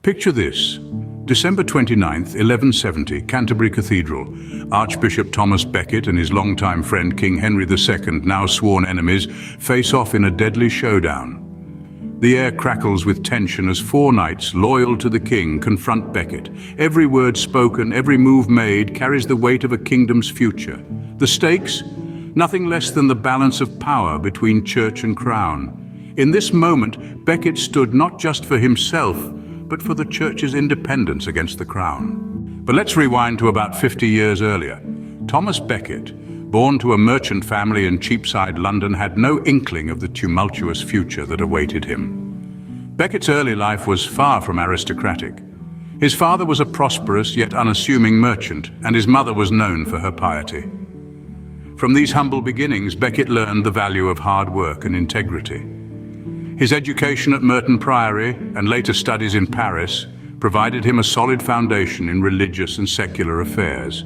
Picture this. December 29th, 1170, Canterbury Cathedral. Archbishop Thomas Becket and his longtime friend King Henry II, now sworn enemies, face off in a deadly showdown. The air crackles with tension as four knights, loyal to the king, confront Becket. Every word spoken, every move made, carries the weight of a kingdom's future. The stakes? Nothing less than the balance of power between church and crown. In this moment, Becket stood not just for himself, but for the church's independence against the crown. But let's rewind to about 50 years earlier. Thomas Becket, born to a merchant family in Cheapside, London, had no inkling of the tumultuous future that awaited him. Becket's early life was far from aristocratic. His father was a prosperous yet unassuming merchant, and his mother was known for her piety. From these humble beginnings, Becket learned the value of hard work and integrity. His education at Merton Priory and later studies in Paris provided him a solid foundation in religious and secular affairs.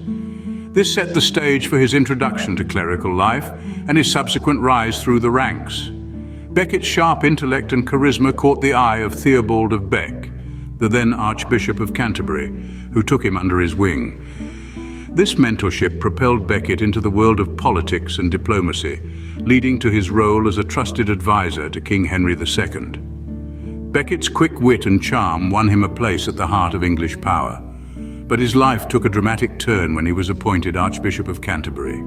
This set the stage for his introduction to clerical life and his subsequent rise through the ranks. Becket's sharp intellect and charisma caught the eye of Theobald of Bec, the then Archbishop of Canterbury, who took him under his wing. This mentorship propelled Becket into the world of politics and diplomacy, leading to his role as a trusted advisor to King Henry II. Becket's quick wit and charm won him a place at the heart of English power. But his life took a dramatic turn when he was appointed Archbishop of Canterbury.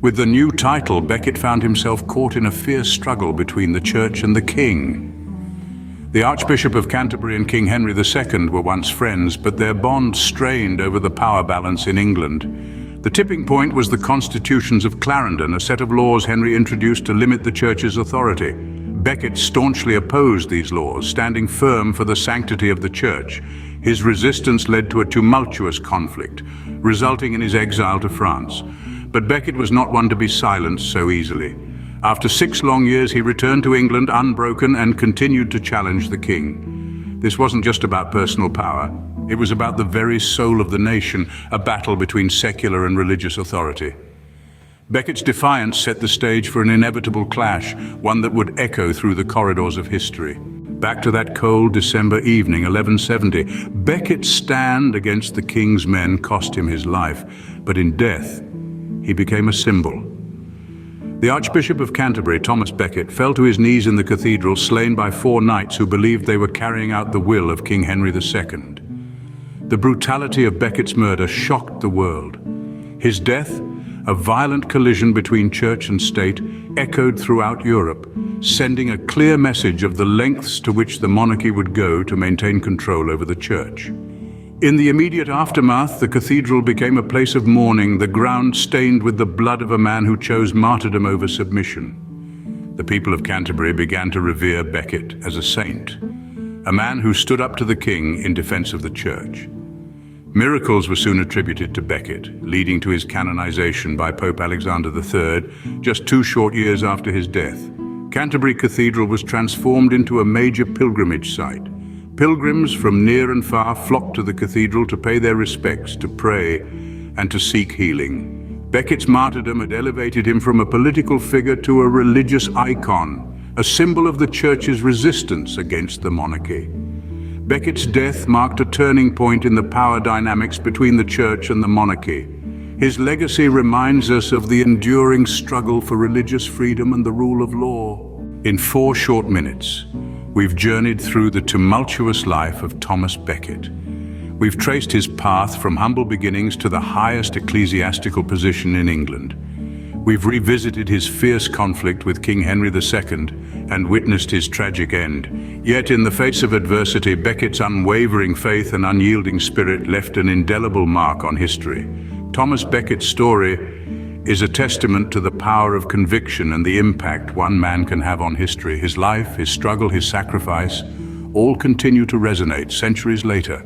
With the new title, Becket found himself caught in a fierce struggle between the church and the king. The Archbishop of Canterbury and King Henry II were once friends, but their bond strained over the power balance in England. The tipping point was the Constitutions of Clarendon, a set of laws Henry introduced to limit the church's authority. Becket staunchly opposed these laws, standing firm for the sanctity of the church. His resistance led to a tumultuous conflict, resulting in his exile to France. But Becket was not one to be silenced so easily. After 6 long years, he returned to England unbroken and continued to challenge the king. This wasn't just about personal power. It was about the very soul of the nation, a battle between secular and religious authority. Becket's defiance set the stage for an inevitable clash, one that would echo through the corridors of history. Back to that cold December evening, 1170, Becket's stand against the king's men cost him his life, but in death, he became a symbol. The Archbishop of Canterbury, Thomas Becket, fell to his knees in the cathedral, slain by 4 knights who believed they were carrying out the will of King Henry II. The brutality of Becket's murder shocked the world. His death, a violent collision between church and state, echoed throughout Europe, sending a clear message of the lengths to which the monarchy would go to maintain control over the church. In the immediate aftermath, the cathedral became a place of mourning, the ground stained with the blood of a man who chose martyrdom over submission. The people of Canterbury began to revere Becket as a saint, a man who stood up to the king in defense of the church. Miracles were soon attributed to Becket, leading to his canonization by Pope Alexander III, just 2 short years after his death. Canterbury Cathedral was transformed into a major pilgrimage site. Pilgrims from near and far flocked to the cathedral to pay their respects, to pray, and to seek healing. Becket's martyrdom had elevated him from a political figure to a religious icon, a symbol of the church's resistance against the monarchy. Becket's death marked a turning point in the power dynamics between the church and the monarchy. His legacy reminds us of the enduring struggle for religious freedom and the rule of law. In 4 short minutes, we've journeyed through the tumultuous life of Thomas Becket. We've traced his path from humble beginnings to the highest ecclesiastical position in England. We've revisited his fierce conflict with King Henry II and witnessed his tragic end. Yet in the face of adversity, Becket's unwavering faith and unyielding spirit left an indelible mark on history. Thomas Becket's story is a testament to the power of conviction and the impact one man can have on history. His life, his struggle, his sacrifice, all continue to resonate centuries later.